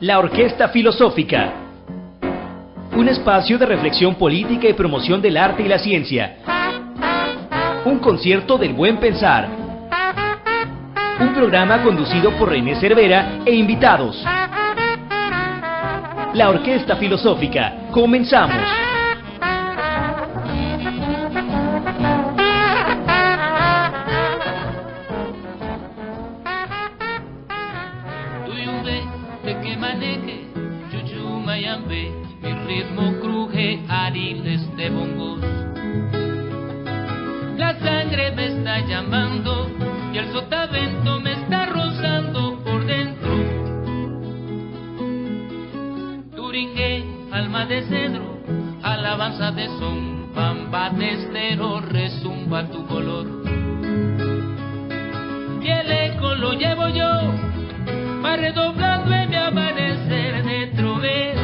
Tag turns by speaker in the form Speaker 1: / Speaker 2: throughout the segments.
Speaker 1: La Orquesta Filosófica, un espacio de reflexión política y promoción del arte y la ciencia, un concierto del buen pensar, un programa conducido por René Cervera e invitados. La Orquesta Filosófica, comenzamos.
Speaker 2: Mi ritmo cruje ariles de bongos. La sangre me está llamando y el sotavento me está rozando por dentro. Turingué, alma de cedro, alabanza de son, pampa de estero, resumba tu color. Y el eco lo llevo yo, va redoblando en mi amanecer de trovero.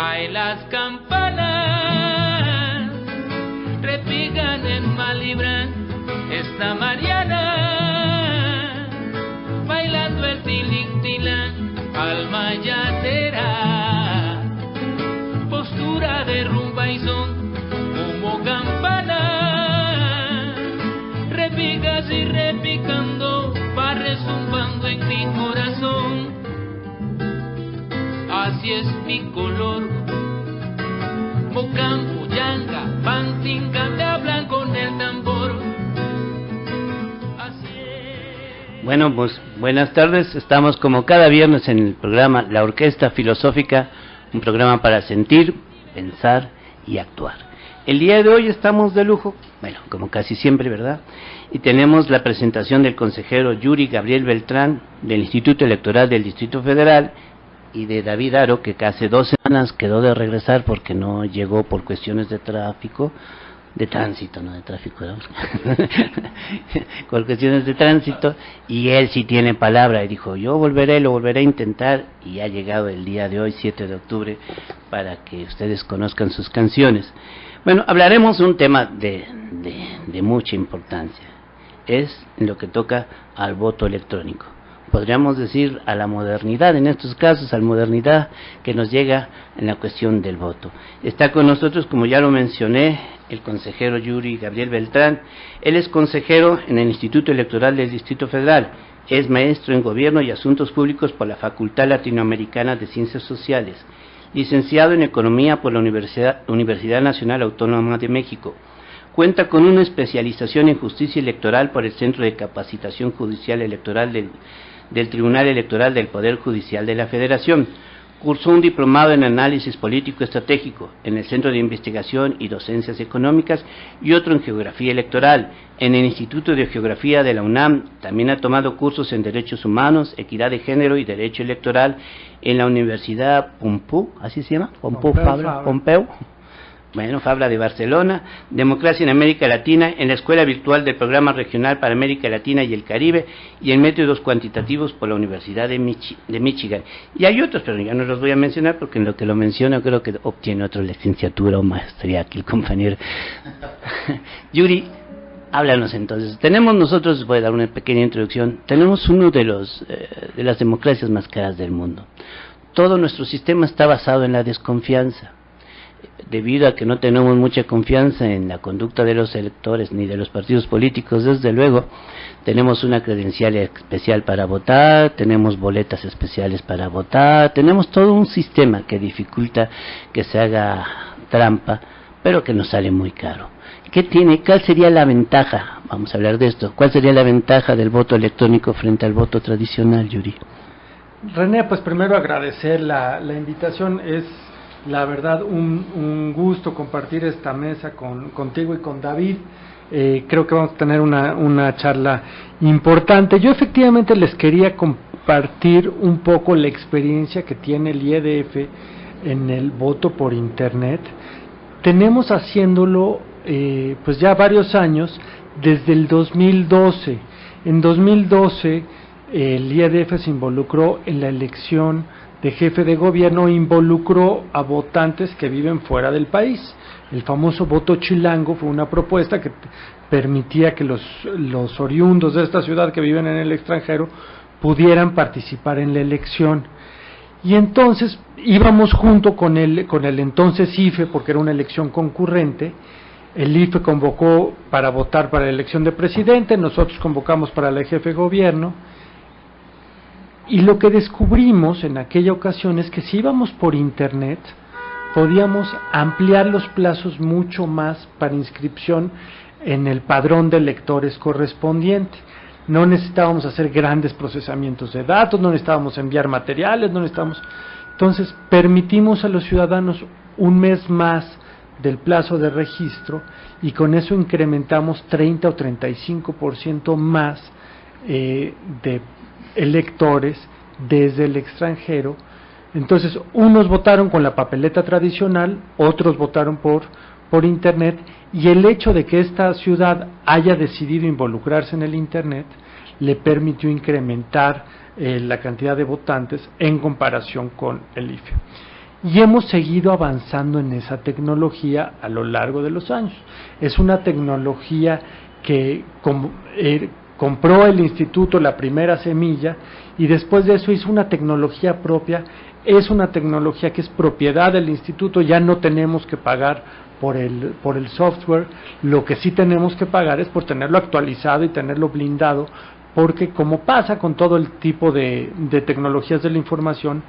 Speaker 2: Ay, las campanas repican en Malibran esta Mariana, bailando el tiling-tilán, alma yatera, postura de rumba y son como campana, repicas y repicando, va rezumbando en mi corazón. Así es mi color, mocampo, yanga, pantinga, me hablan con el tambor. Así es.
Speaker 3: Bueno, pues buenas tardes, estamos como cada viernes en el programa La Orquesta Filosófica, un programa para sentir, pensar y actuar. El día de hoy estamos de lujo, bueno, como casi siempre, ¿verdad? Y tenemos la presentación del consejero Yuri Gabriel Beltrán del Instituto Electoral del Distrito Federal y de David Aro, que hace 2 semanas quedó de regresar porque no llegó por cuestiones de tráfico, de tránsito, no de tráfico, ¿no? Por cuestiones de tránsito, y él sí tiene palabra y dijo, yo volveré, lo volveré a intentar, y ha llegado el día de hoy, 7 de octubre, para que ustedes conozcan sus canciones. Bueno, hablaremos de un tema de mucha importancia, es lo que toca al voto electrónico. Podríamos decir a la modernidad, en estos casos, a la modernidad que nos llega en la cuestión del voto. Está con nosotros, como ya lo mencioné, el consejero Yuri Gabriel Beltrán. Él es consejero en el Instituto Electoral del Distrito Federal, es maestro en Gobierno y Asuntos Públicos por la Facultad Latinoamericana de Ciencias Sociales, licenciado en Economía por la Universidad Nacional Autónoma de México. Cuenta con una especialización en Justicia Electoral por el Centro de Capacitación Judicial Electoral del Tribunal Electoral del Poder Judicial de la Federación. Cursó un diplomado en Análisis Político Estratégico en el Centro de Investigación y Docencias Económicas y otro en Geografía Electoral en el Instituto de Geografía de la UNAM. También ha tomado cursos en Derechos Humanos, Equidad de Género y Derecho Electoral en la Universidad Pompeu, ¿así se llama? Pompeu. Bueno, Fabra de Barcelona, Democracia en América Latina, en la Escuela Virtual del Programa Regional para América Latina y el Caribe, y en Métodos Cuantitativos por la Universidad de Michigan. Y hay otros, pero ya no los voy a mencionar, porque en lo que lo menciono creo que obtiene otra licenciatura o maestría aquí el compañero. Yuri, háblanos entonces. Tenemos nosotros, voy a dar una pequeña introducción, tenemos uno de las democracias más caras del mundo. Todo nuestro sistema está basado en la desconfianza. Debido a que no tenemos mucha confianza en la conducta de los electores ni de los partidos políticos, desde luego, tenemos una credencial especial para votar, tenemos boletas especiales para votar, tenemos todo un sistema que dificulta que se haga trampa, pero que nos sale muy caro. ¿Cuál sería la ventaja? Vamos a hablar de esto. ¿Cuál sería la ventaja del voto electrónico frente al voto tradicional, Yuri?
Speaker 4: René, pues primero agradecer la invitación. Es la verdad un gusto compartir esta mesa contigo y con David. Creo que vamos a tener una charla importante. Yo efectivamente les quería compartir un poco la experiencia que tiene el IEDF en el voto por internet. Tenemos haciéndolo pues ya varios años, desde el 2012. En 2012 el IEDF se involucró en la elección de jefe de gobierno, involucró a votantes que viven fuera del país. El famoso voto chilango fue una propuesta que permitía que los oriundos de esta ciudad que viven en el extranjero pudieran participar en la elección. Y entonces íbamos junto con el entonces IFE, porque era una elección concurrente. El IFE convocó para votar para la elección de presidente, nosotros convocamos para la jefe de gobierno, y lo que descubrimos en aquella ocasión es que si íbamos por internet, podíamos ampliar los plazos mucho más para inscripción en el padrón de electores correspondiente. No necesitábamos hacer grandes procesamientos de datos, no necesitábamos enviar materiales, no necesitábamos... Entonces, permitimos a los ciudadanos un mes más del plazo de registro y con eso incrementamos 30 o 35% más de electores desde el extranjero. Entonces, unos votaron con la papeleta tradicional, otros votaron por internet, y el hecho de que esta ciudad haya decidido involucrarse en el internet le permitió incrementar la cantidad de votantes en comparación con el IFE. Y hemos seguido avanzando en esa tecnología a lo largo de los años. Es una tecnología que compró el instituto la primera semilla y después de eso hizo una tecnología propia. Es una tecnología que es propiedad del instituto, ya no tenemos que pagar por el software. Lo que sí tenemos que pagar es por tenerlo actualizado y tenerlo blindado, porque como pasa con todo el tipo de tecnologías de la información,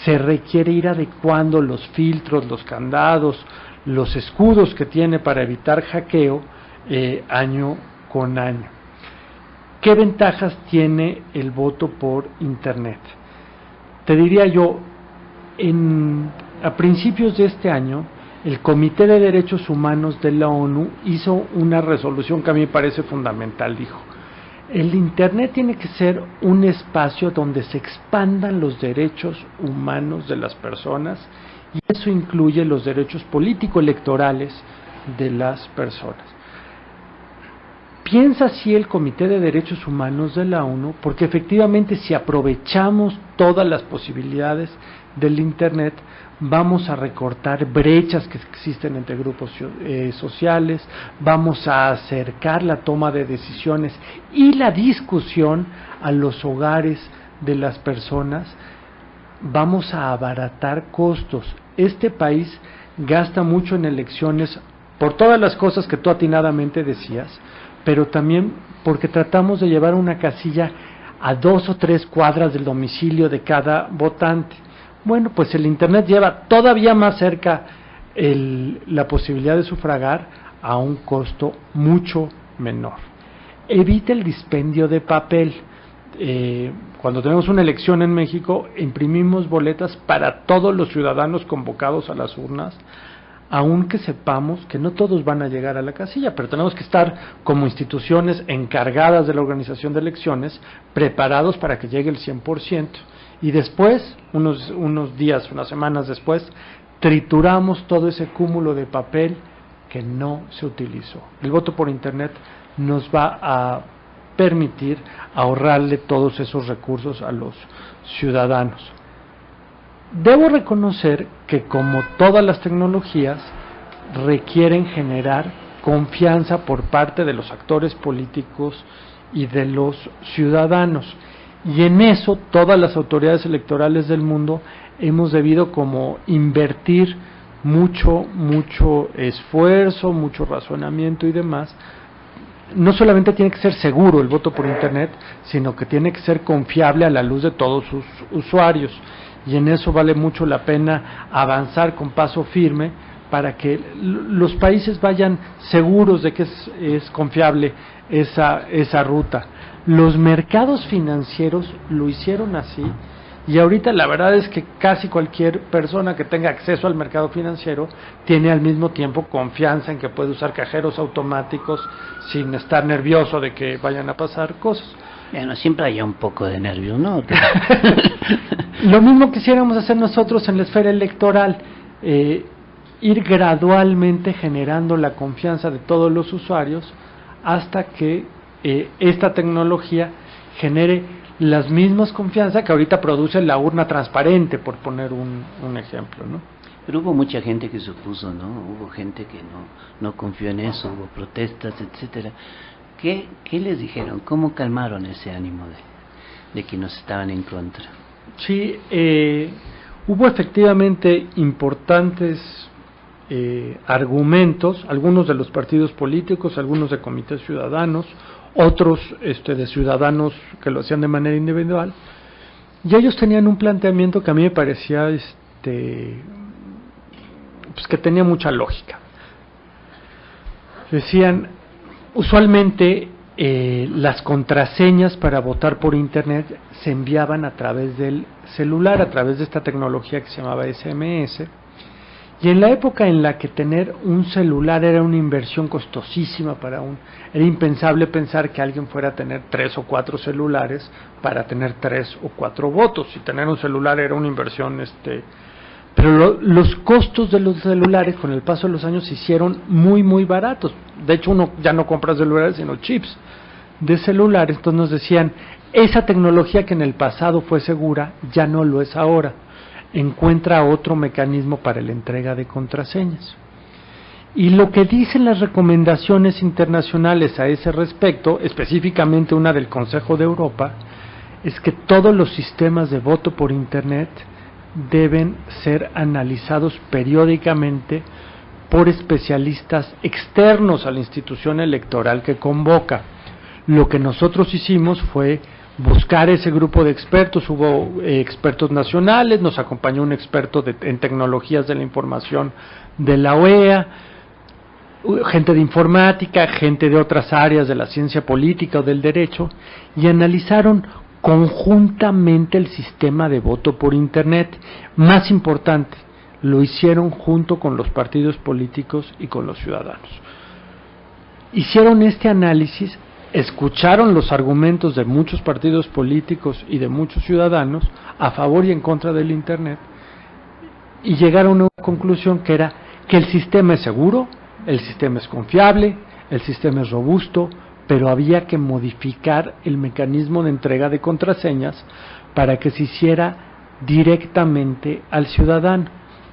Speaker 4: se requiere ir adecuando los filtros, los candados, los escudos que tiene para evitar hackeo año con año. ¿Qué ventajas tiene el voto por internet? Te diría yo, a principios de este año, el Comité de Derechos Humanos de la ONU hizo una resolución que a mí me parece fundamental. Dijo: el internet tiene que ser un espacio donde se expandan los derechos humanos de las personas, y eso incluye los derechos político-electorales de las personas. Piensa así el Comité de Derechos Humanos de la ONU, porque efectivamente si aprovechamos todas las posibilidades del internet, vamos a recortar brechas que existen entre grupos sociales, vamos a acercar la toma de decisiones y la discusión a los hogares de las personas, vamos a abaratar costos. Este país gasta mucho en elecciones por todas las cosas que tú atinadamente decías, pero también porque tratamos de llevar una casilla a 2 o 3 cuadras del domicilio de cada votante. Bueno, pues el internet lleva todavía más cerca la posibilidad de sufragar a un costo mucho menor. Evita el dispendio de papel. Cuando tenemos una elección en México, imprimimos boletas para todos los ciudadanos convocados a las urnas, aunque sepamos que no todos van a llegar a la casilla, pero tenemos que estar como instituciones encargadas de la organización de elecciones, preparados para que llegue el 100%. Y después, unos días, unas semanas después, trituramos todo ese cúmulo de papel que no se utilizó. El voto por internet nos va a permitir ahorrarle todos esos recursos a los ciudadanos. Debo reconocer que, como todas las tecnologías, requieren generar confianza por parte de los actores políticos y de los ciudadanos. Y en eso todas las autoridades electorales del mundo hemos debido como invertir mucho esfuerzo, mucho razonamiento y demás. No solamente tiene que ser seguro el voto por internet, sino que tiene que ser confiable a la luz de todos sus usuarios. Y en eso vale mucho la pena avanzar con paso firme para que los países vayan seguros de que es confiable esa ruta. Los mercados financieros lo hicieron así, y ahorita la verdad es que casi cualquier persona que tenga acceso al mercado financiero tiene al mismo tiempo confianza en que puede usar cajeros automáticos sin estar nervioso de que vayan a pasar cosas.
Speaker 3: Bueno, siempre hay un poco de nervios, ¿no?
Speaker 4: Lo mismo quisiéramos hacer nosotros en la esfera electoral, ir gradualmente generando la confianza de todos los usuarios hasta que esta tecnología genere las mismas confianza que ahorita produce la urna transparente, por poner un ejemplo, ¿no?
Speaker 3: Pero hubo mucha gente que se opuso, ¿no? Hubo gente que no confió en eso, hubo protestas, etcétera. ¿Qué les dijeron? ¿Cómo calmaron ese ánimo de quienes estaban en contra?
Speaker 4: Sí, Hubo efectivamente importantes argumentos, algunos de los partidos políticos, algunos de comités ciudadanos, otros de ciudadanos que lo hacían de manera individual, y ellos tenían un planteamiento que a mí me parecía pues que tenía mucha lógica. Decían, usualmente las contraseñas para votar por internet se enviaban a través del celular, a través de esta tecnología que se llamaba SMS, y en la época en la que tener un celular era una inversión costosísima era impensable pensar que alguien fuera a tener 3 o 4 celulares para tener 3 o 4 votos, y tener un celular era una inversión pero los costos de los celulares con el paso de los años se hicieron muy muy baratos. De hecho, uno ya no compra celulares sino chips de celulares. Entonces nos decían, esa tecnología que en el pasado fue segura ya no lo es ahora, encuentra otro mecanismo para la entrega de contraseñas. Y lo que dicen las recomendaciones internacionales a ese respecto, específicamente una del Consejo de Europa, es que todos los sistemas de voto por internet deben ser analizados periódicamente por especialistas externos a la institución electoral que convoca. Lo que nosotros hicimos fue buscar ese grupo de expertos. Hubo expertos nacionales, nos acompañó un experto en tecnologías de la información de la OEA, gente de informática, gente de otras áreas de la ciencia política o del derecho, y analizaron conjuntamente el sistema de voto por internet. Más importante, lo hicieron junto con los partidos políticos y con los ciudadanos. Hicieron este análisis, escucharon los argumentos de muchos partidos políticos y de muchos ciudadanos a favor y en contra del internet, y llegaron a una conclusión que era que el sistema es seguro, el sistema es confiable, el sistema es robusto, pero había que modificar el mecanismo de entrega de contraseñas para que se hiciera directamente al ciudadano.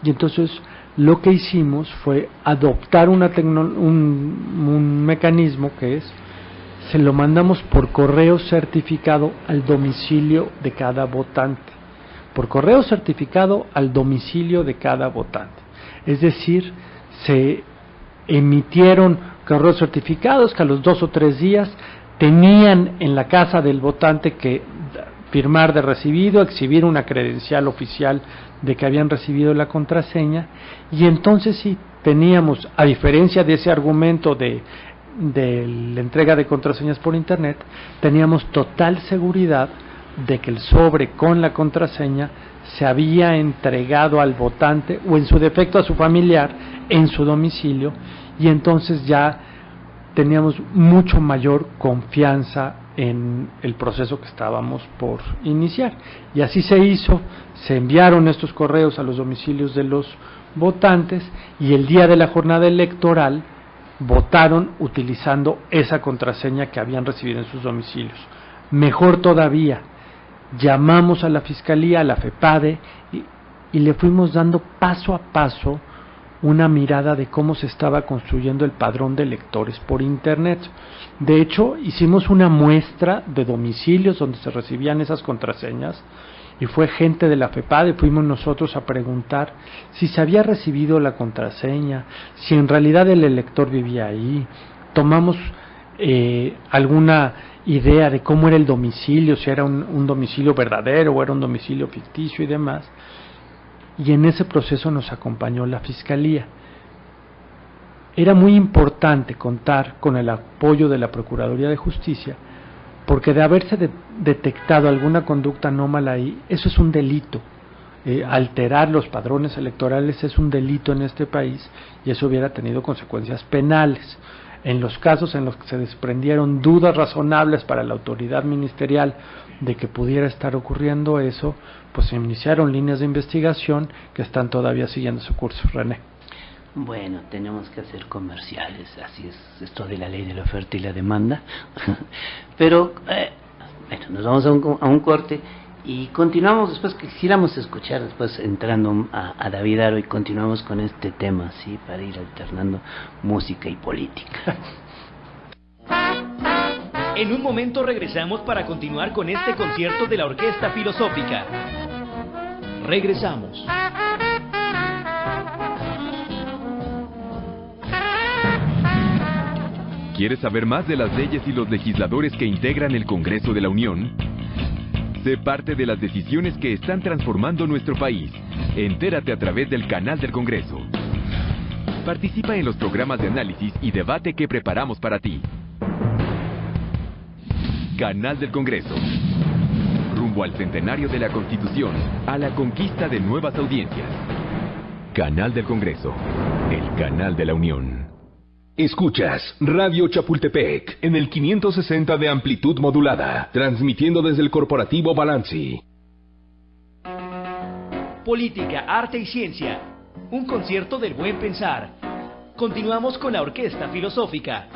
Speaker 4: Y entonces lo que hicimos fue adoptar un mecanismo que es, se lo mandamos por correo certificado al domicilio de cada votante. Por correo certificado al domicilio de cada votante. Es decir, se emitieron correos certificados que a los 2 o 3 días tenían en la casa del votante que firmar de recibido, exhibir una credencial oficial de que habían recibido la contraseña, y entonces sí teníamos, a diferencia de ese argumento de la entrega de contraseñas por internet, teníamos total seguridad de que el sobre con la contraseña se había entregado al votante o en su defecto a su familiar en su domicilio, y entonces ya teníamos mucho mayor confianza en el proceso que estábamos por iniciar. Y así se hizo, se enviaron estos correos a los domicilios de los votantes, y el día de la jornada electoral votaron utilizando esa contraseña que habían recibido en sus domicilios. Mejor todavía, llamamos a la Fiscalía, a la FEPADE, y le fuimos dando paso a paso una mirada de cómo se estaba construyendo el padrón de electores por internet. De hecho, hicimos una muestra de domicilios donde se recibían esas contraseñas, y fue gente de la FEPADE, fuimos nosotros a preguntar si se había recibido la contraseña, si en realidad el elector vivía ahí. Tomamos alguna idea de cómo era el domicilio, si era un domicilio verdadero o era un domicilio ficticio y demás, y en ese proceso nos acompañó la Fiscalía. Era muy importante contar con el apoyo de la Procuraduría de Justicia, porque de haberse detectado alguna conducta anómala ahí, eso es un delito. Alterar los padrones electorales es un delito en este país, y eso hubiera tenido consecuencias penales. En los casos en los que se desprendieron dudas razonables para la autoridad ministerial de que pudiera estar ocurriendo eso, pues se iniciaron líneas de investigación que están todavía siguiendo su curso. René.
Speaker 3: Bueno, tenemos que hacer comerciales, así es esto de la ley de la oferta y la demanda. Pero, bueno, nos vamos a un corte y continuamos después, que quisiéramos escuchar después entrando a David Haro, y continuamos con este tema, ¿sí? Para ir alternando música y política.
Speaker 1: En un momento regresamos para continuar con este concierto de la Orquesta Filosófica. Regresamos.
Speaker 5: ¿Quieres saber más de las leyes y los legisladores que integran el Congreso de la Unión? Sé parte de las decisiones que están transformando nuestro país. Entérate a través del canal del Congreso. Participa en los programas de análisis y debate que preparamos para ti. Canal del Congreso. Rumbo al centenario de la Constitución, a la conquista de nuevas audiencias. Canal del Congreso, el canal de la Unión.
Speaker 6: Escuchas Radio Chapultepec en el 560 de amplitud modulada, transmitiendo desde el corporativo Balanci.
Speaker 1: Política, arte y ciencia. Un concierto del buen pensar. Continuamos con la Orquesta Filosófica.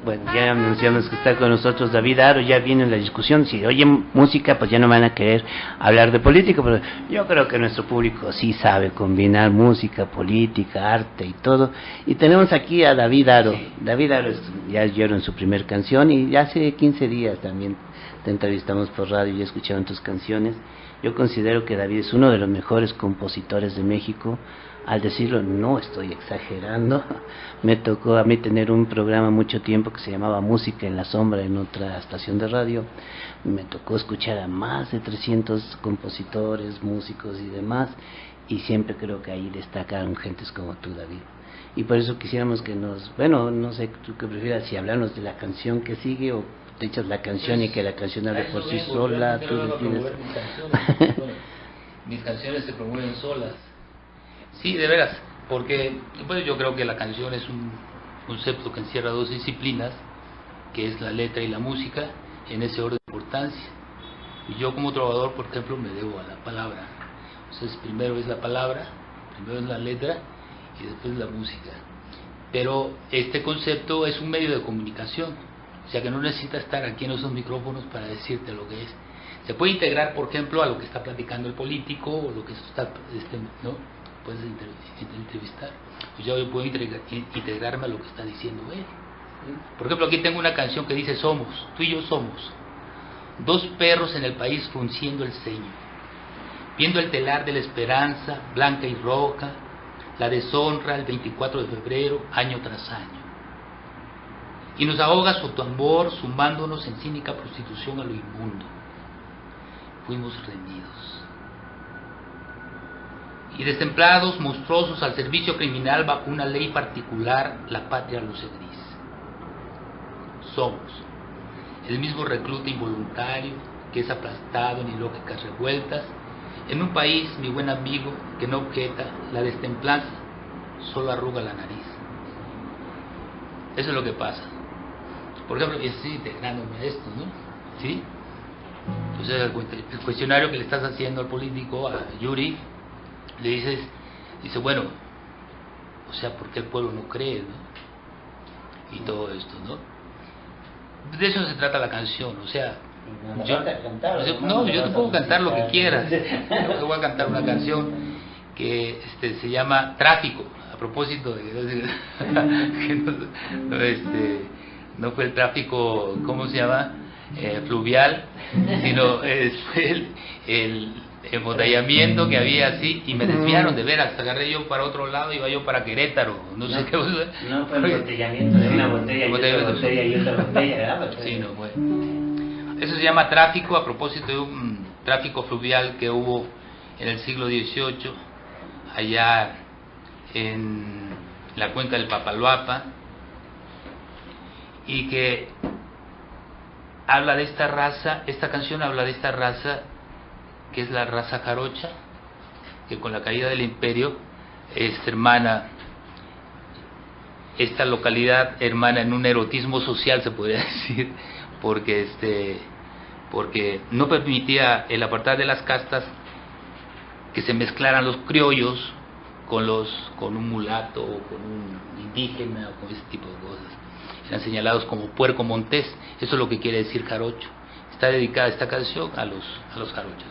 Speaker 3: Bueno, ya anunciamos que está con nosotros David Haro, ya viene la discusión. Si oyen música, pues ya no van a querer hablar de política, pero yo creo que nuestro público sí sabe combinar música, política, arte y todo. Y tenemos aquí a David Haro. Sí. David Haro ya lloró en su primer canción y ya hace 15 días también te entrevistamos por radio y escucharon tus canciones. Yo considero que David es uno de los mejores compositores de México. Al decirlo, no estoy exagerando. Me tocó a mí tener un programa mucho tiempo que se llamaba Música en la Sombra en otra estación de radio. Me tocó escuchar a más de 300 compositores, músicos y demás, y siempre creo que ahí destacan gentes como tú, David. Y por eso quisiéramos que bueno, no sé tú qué prefieras, si hablarnos de la canción que sigue o te echas la canción y que la canción hable por sí sola. Tú decides.
Speaker 2: Mis canciones se promueven solas. Sí, de veras, porque pues, yo creo que la canción es un concepto que encierra dos disciplinas, que es la letra y la música, en ese orden de importancia. Y yo como trovador, por ejemplo, me debo a la palabra. Entonces, primero es la palabra, primero es la letra y después la música. Pero este concepto es un medio de comunicación, o sea que no necesita estar aquí en esos micrófonos para decirte lo que es. Se puede integrar, por ejemplo, a lo que está platicando el político o lo que está, ¿no? Puedes entrevistar, pues yo puedo integrarme a lo que está diciendo él. Por ejemplo, aquí tengo una canción que dice: somos, tú y yo somos dos perros en el país frunciendo el ceño, viendo el telar de la esperanza blanca y roja, la deshonra el 24 de febrero año tras año, y nos ahoga su tambor sumándonos en cínica prostitución a lo inmundo. Fuimos rendidos y destemplados, monstruosos, al servicio criminal bajo una ley particular, la patria luce gris. Somos el mismo recluta involuntario que es aplastado en ilógicas revueltas, en un país, mi buen amigo, que no objeta la destemplanza, solo arruga la nariz. Eso es lo que pasa. Por ejemplo, y estoy integrándome a esto, ¿no? ¿Sí? Entonces el cuestionario que le estás haciendo al político, a Yuri, le dice, bueno, o sea, ¿por qué el pueblo no cree, no? Y todo esto, ¿no? De eso se trata la canción, o sea, yo te puedo cantar lo que quieras. Yo te voy a cantar una canción que se llama Tráfico, a propósito de que no fue el tráfico, ¿cómo se llama? Fluvial, sino el embotellamiento que había así, y me desviaron de veras, agarré yo para otro lado, iba yo para Querétaro, no sé qué.
Speaker 3: No fue el embotellamiento de una botella y otra botella y otra botella, ¿verdad?
Speaker 2: Sí, no fue. Eso se llama tráfico, a propósito de un tráfico fluvial que hubo en el siglo XVIII, allá en la cuenca del Papaloapa, y que habla de esta raza, esta canción habla de esta raza que es la raza jarocha, que con la caída del imperio es hermana, esta localidad hermana en un erotismo social, se podría decir, porque no permitía el apartar de las castas que se mezclaran los criollos con un mulato o con un indígena o con ese tipo de cosas. Eran señalados como puerco montés, eso es lo que quiere decir jarocho. Está dedicada esta canción a los jarochos.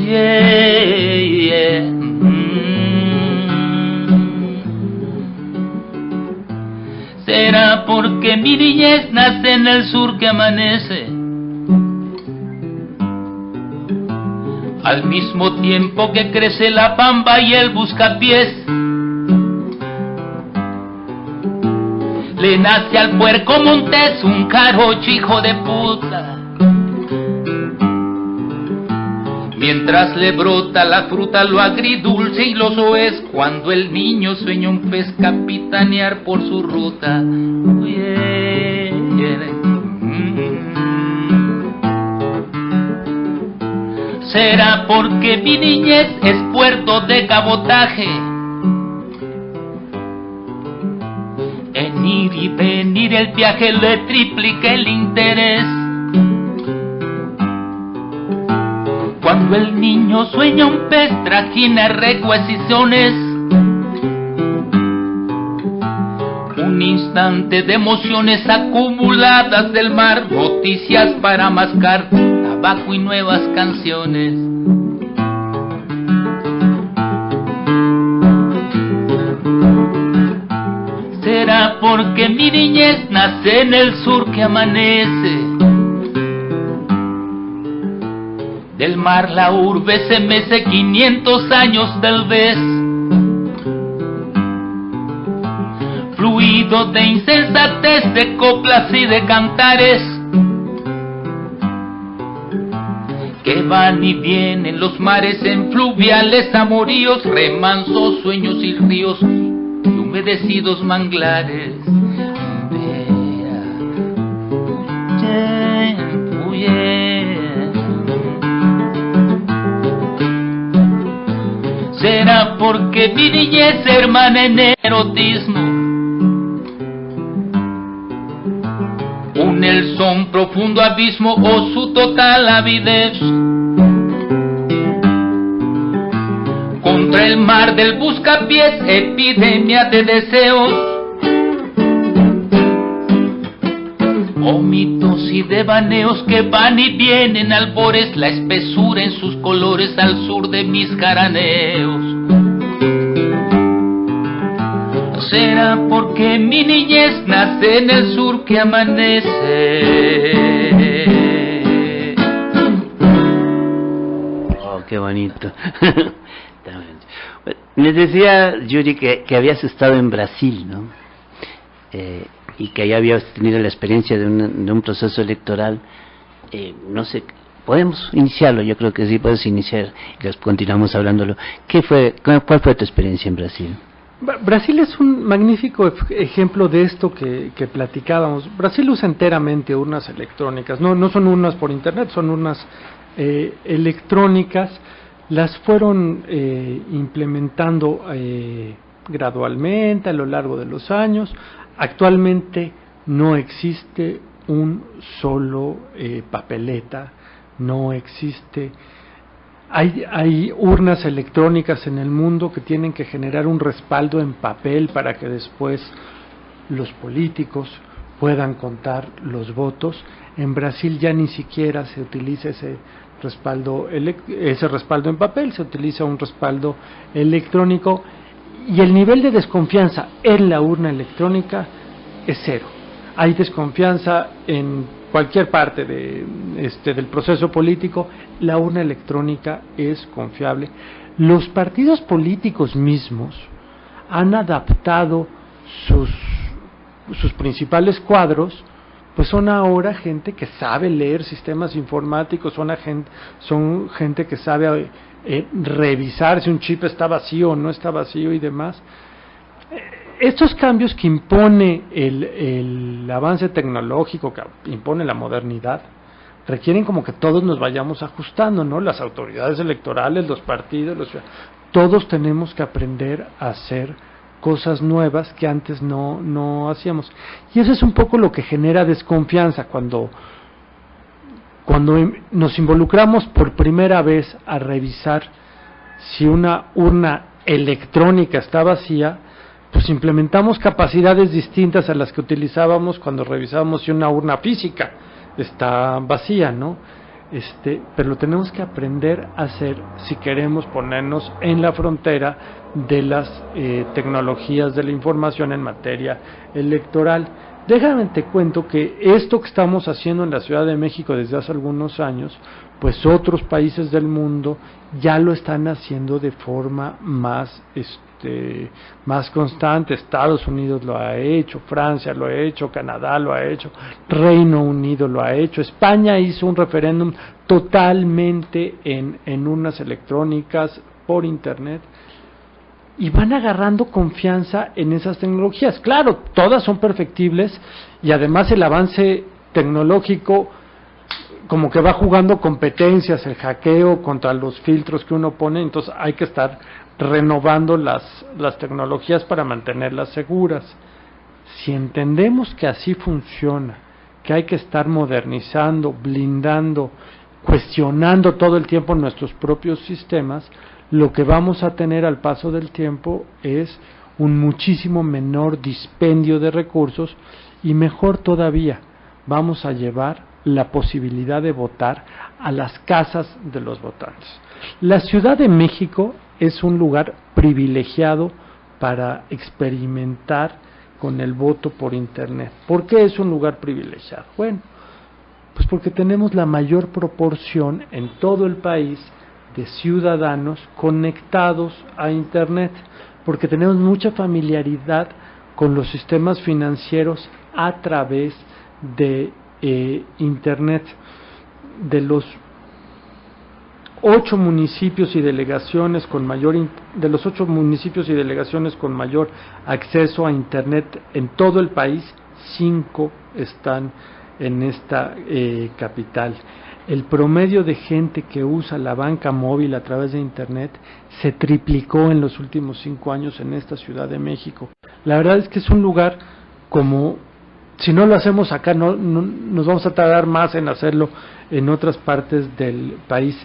Speaker 2: Yeah, yeah. Será porque mi niñez nace en el sur que amanece, al mismo tiempo que crece la pampa y el buscapiés. Le nace al puerco montés un jarocho hijo de puta, mientras le brota la fruta lo agridulce y lo soez, cuando el niño sueña un pez capitanear por su ruta. Será porque mi niñez es puerto de cabotaje, en ir y venir el viaje le triplica el interés. Cuando el niño sueña un pez, trajina recuesiciones, un instante de emociones acumuladas del mar, noticias para mascar, tabaco y nuevas canciones. Será porque mi niñez nace en el sur que amanece, del mar la urbe se mece 500 años tal vez, fluido de insensatez, de coplas y de cantares, que van y vienen los mares en fluviales amoríos, remansos sueños y ríos y humedecidos manglares. Será porque mi niñez hermana en erotismo, un el son profundo abismo o su total avidez, contra el mar del buscapiés, epidemia de deseos, o mitos y devaneos que van y vienen albores, la espesura en sus colores al sur de mis jaraneos. Será porque mi niñez nace en el sur que amanece.
Speaker 3: Oh, qué bonito. Me decía Yuri que habías estado en Brasil, ¿no? Y que ya habías tenido la experiencia de un proceso electoral. No sé, podemos iniciarlo, yo creo que sí, puedes iniciar y continuamos hablándolo. ¿Cuál fue tu experiencia en Brasil?
Speaker 4: Brasil es un magnífico ejemplo de esto que platicábamos. Brasil usa enteramente urnas electrónicas, no son urnas por internet, son urnas electrónicas. Las fueron implementando gradualmente a lo largo de los años. Actualmente no existe un solo papeleta, no existe. Hay urnas electrónicas en el mundo que tienen que generar un respaldo en papel para que después los políticos puedan contar los votos. En Brasil ya ni siquiera se utiliza ese respaldo en papel, se utiliza un respaldo electrónico, y el nivel de desconfianza en la urna electrónica es cero. Hay desconfianza en cualquier parte del proceso político. La urna electrónica es confiable. Los partidos políticos mismos han adaptado sus principales cuadros, pues son ahora gente que sabe leer sistemas informáticos, son gente que sabe revisar si un chip está vacío o no está vacío y demás. Estos cambios que impone el avance tecnológico, que impone la modernidad, requieren como que todos nos vayamos ajustando, ¿no? Las autoridades electorales, los partidos, todos tenemos que aprender a hacer cosas nuevas que antes no hacíamos. Y eso es un poco lo que genera desconfianza cuando nos involucramos por primera vez a revisar si una urna electrónica está vacía. Pues implementamos capacidades distintas a las que utilizábamos cuando revisábamos si una urna física está vacía, ¿no? pero lo tenemos que aprender a hacer si queremos ponernos en la frontera de las tecnologías de la información en materia electoral. Déjame te cuento que esto que estamos haciendo en la Ciudad de México desde hace algunos años, pues otros países del mundo ya lo están haciendo de forma más constante. Estados Unidos lo ha hecho, Francia lo ha hecho, Canadá lo ha hecho, Reino Unido lo ha hecho, España hizo un referéndum totalmente en urnas electrónicas por internet, y van agarrando confianza en esas tecnologías. Claro, todas son perfectibles, y además el avance tecnológico como que va jugando competencias, el hackeo contra los filtros que uno pone, entonces hay que estar renovando las tecnologías para mantenerlas seguras. Si entendemos que así funciona, que hay que estar modernizando, blindando, cuestionando todo el tiempo nuestros propios sistemas, lo que vamos a tener al paso del tiempo es un muchísimo menor dispendio de recursos, y mejor todavía, vamos a llevar la posibilidad de votar a las casas de los votantes. La Ciudad de México es un lugar privilegiado para experimentar con el voto por internet. ¿Por qué es un lugar privilegiado? Bueno, pues porque tenemos la mayor proporción en todo el país de ciudadanos conectados a internet, porque tenemos mucha familiaridad con los sistemas financieros a través de internet. De los 8 municipios y delegaciones con mayor acceso a internet en todo el país, 5 están en esta capital. El promedio de gente que usa la banca móvil a través de internet se triplicó en los últimos 5 años en esta Ciudad de México. La verdad es que es un lugar como, si no lo hacemos acá, no nos vamos a tardar más en hacerlo en otras partes del país.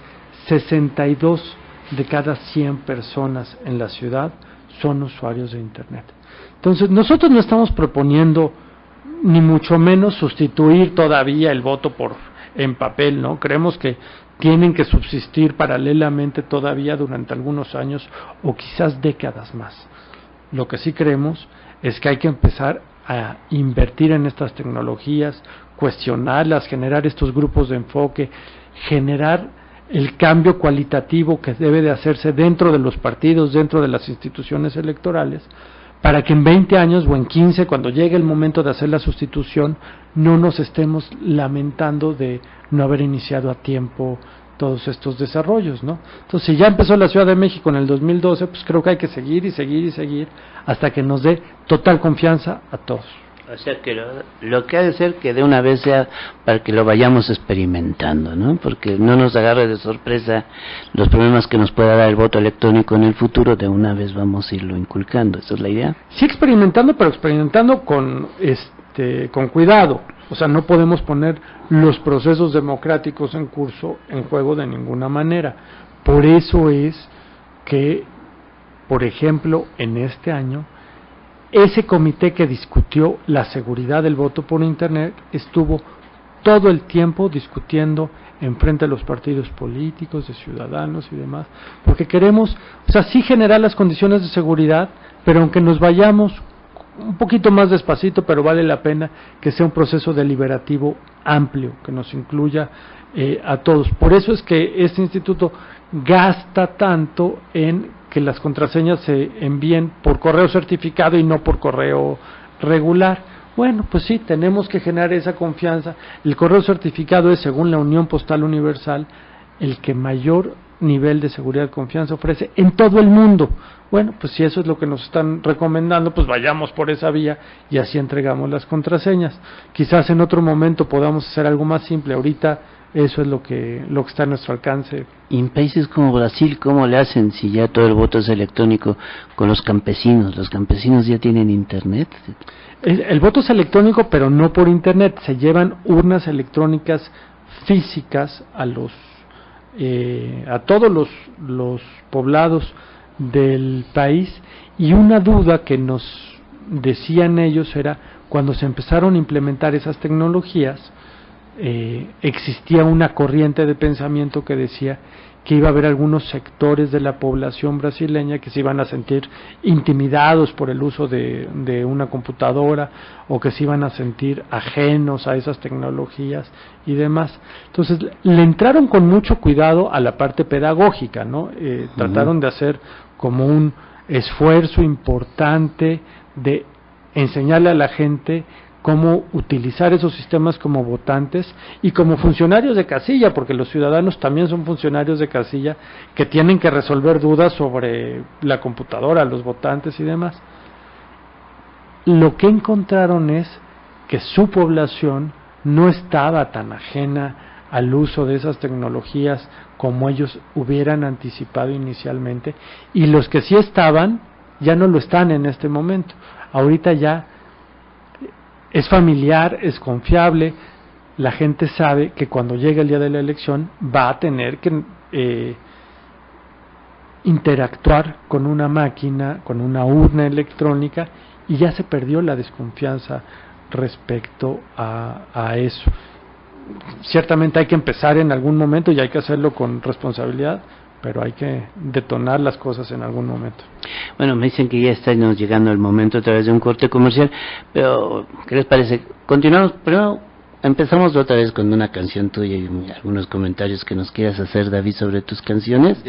Speaker 4: 62 de cada 100 personas en la ciudad son usuarios de internet. Entonces, nosotros no estamos proponiendo ni mucho menos sustituir todavía el voto en papel, ¿no? Creemos que tienen que subsistir paralelamente todavía durante algunos años o quizás décadas más. Lo que sí creemos es que hay que empezar a invertir en estas tecnologías, cuestionarlas, generar estos grupos de enfoque, generar el cambio cualitativo que debe de hacerse dentro de los partidos, dentro de las instituciones electorales, para que en 20 años o en 15, cuando llegue el momento de hacer la sustitución, no nos estemos lamentando de no haber iniciado a tiempo todos estos desarrollos, ¿no? Entonces, si ya empezó la Ciudad de México en el 2012, pues creo que hay que seguir y seguir y seguir hasta que nos dé total confianza a todos.
Speaker 3: O sea que lo que ha de ser que de una vez sea para que lo vayamos experimentando, ¿no? Porque no nos agarre de sorpresa los problemas que nos pueda dar el voto electrónico en el futuro, de una vez vamos a irlo inculcando. ¿Esa es la idea?
Speaker 4: Sí, experimentando, pero experimentando con cuidado. O sea, no podemos poner los procesos democráticos en juego de ninguna manera. Por eso es que, por ejemplo, en este año, ese comité que discutió la seguridad del voto por internet estuvo todo el tiempo discutiendo en frente a los partidos políticos, de ciudadanos y demás, porque queremos, o sea, sí generar las condiciones de seguridad, pero aunque nos vayamos un poquito más despacito, pero vale la pena que sea un proceso deliberativo amplio, que nos incluya a todos. Por eso es que este instituto gasta tanto en que las contraseñas se envíen por correo certificado y no por correo regular. Bueno, pues sí, tenemos que generar esa confianza. El correo certificado es, según la Unión Postal Universal, el que mayor nivel de seguridad y confianza ofrece en todo el mundo. Bueno, pues si eso es lo que nos están recomendando, pues vayamos por esa vía y así entregamos las contraseñas. Quizás en otro momento podamos hacer algo más simple. Ahorita eso es lo que está a nuestro alcance.
Speaker 3: Y en países como Brasil, ¿cómo le hacen si ya todo el voto es electrónico con los campesinos? ¿Los campesinos ya tienen internet?
Speaker 4: El voto es electrónico, pero no por internet. Se llevan urnas electrónicas físicas a todos los poblados del país, y una duda que nos decían ellos era, cuando se empezaron a implementar esas tecnologías, existía una corriente de pensamiento que decía que iba a haber algunos sectores de la población brasileña que se iban a sentir intimidados por el uso de una computadora, o que se iban a sentir ajenos a esas tecnologías y demás. Entonces le entraron con mucho cuidado a la parte pedagógica, ¿no? Trataron de hacer como un esfuerzo importante de enseñarle a la gente cómo utilizar esos sistemas como votantes y como funcionarios de casilla, porque los ciudadanos también son funcionarios de casilla que tienen que resolver dudas sobre la computadora, los votantes y demás. Lo que encontraron es que su población no estaba tan ajena al uso de esas tecnologías como ellos hubieran anticipado inicialmente, y los que sí estaban ya no lo están en este momento. Ahorita ya es familiar, es confiable, la gente sabe que cuando llegue el día de la elección va a tener que interactuar con una máquina, con una urna electrónica, y ya se perdió la desconfianza respecto a eso. Ciertamente hay que empezar en algún momento y hay que hacerlo con responsabilidad, pero hay que detonar las cosas en algún momento.
Speaker 3: Bueno, me dicen que ya está llegando el momento a través de un corte comercial, pero ¿qué les parece? Continuamos, primero empezamos otra vez con una canción tuya y algunos comentarios que nos quieras hacer, David, sobre tus canciones.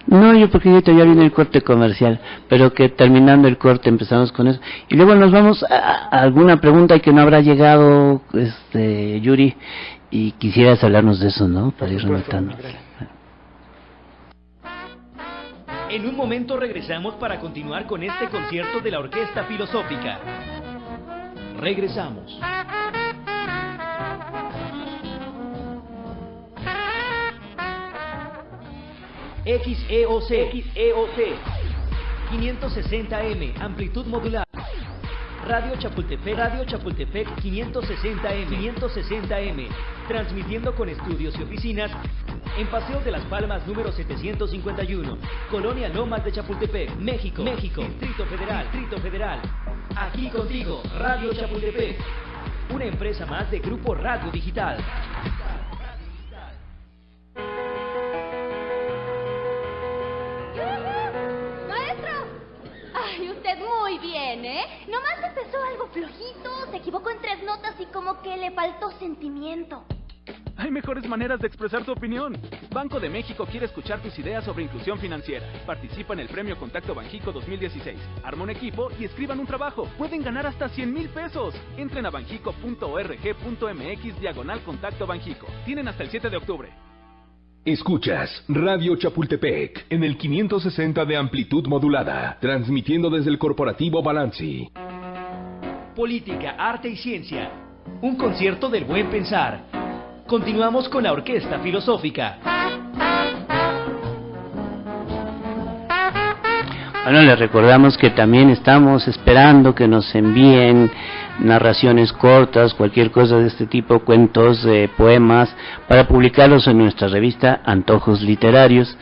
Speaker 3: No, yo porque ahorita ya viene el corte comercial, pero que terminando el corte empezamos con eso. Y luego nos vamos a alguna pregunta que no habrá llegado, Yuri, y quisieras hablarnos de eso, ¿no? Para ir rematando.
Speaker 1: En un momento regresamos para continuar con este concierto de la Orquesta Filosófica. Regresamos. XEOC 560M, amplitud modular. Radio Chapultepec 560M, transmitiendo con estudios y oficinas en Paseo de las Palmas número 751, Colonia Lomas de Chapultepec, México, Distrito Federal. Aquí contigo, Radio Chapultepec, una empresa más de Grupo Radio Digital.
Speaker 7: Muy bien, ¿eh? Nomás empezó algo flojito, se equivocó en 3 notas y como que le faltó sentimiento.
Speaker 8: Hay mejores maneras de expresar tu opinión. Banco de México quiere escuchar tus ideas sobre inclusión financiera. Participa en el premio Contacto Banjico 2016. Arma un equipo y escriban un trabajo. Pueden ganar hasta 100,000 pesos. Entren a banjico.org.mx/Contacto Banjico. Tienen hasta el 7 de octubre.
Speaker 6: Escuchas Radio Chapultepec en el 560 de amplitud modulada, transmitiendo desde el corporativo Balanci.
Speaker 1: Política, arte y ciencia. Un concierto del buen pensar. Continuamos con la Orquesta Filosófica.
Speaker 3: Bueno, les recordamos que también estamos esperando que nos envíen narraciones cortas, cualquier cosa de este tipo, cuentos, poemas, para publicarlos en nuestra revista Antojos Literarios.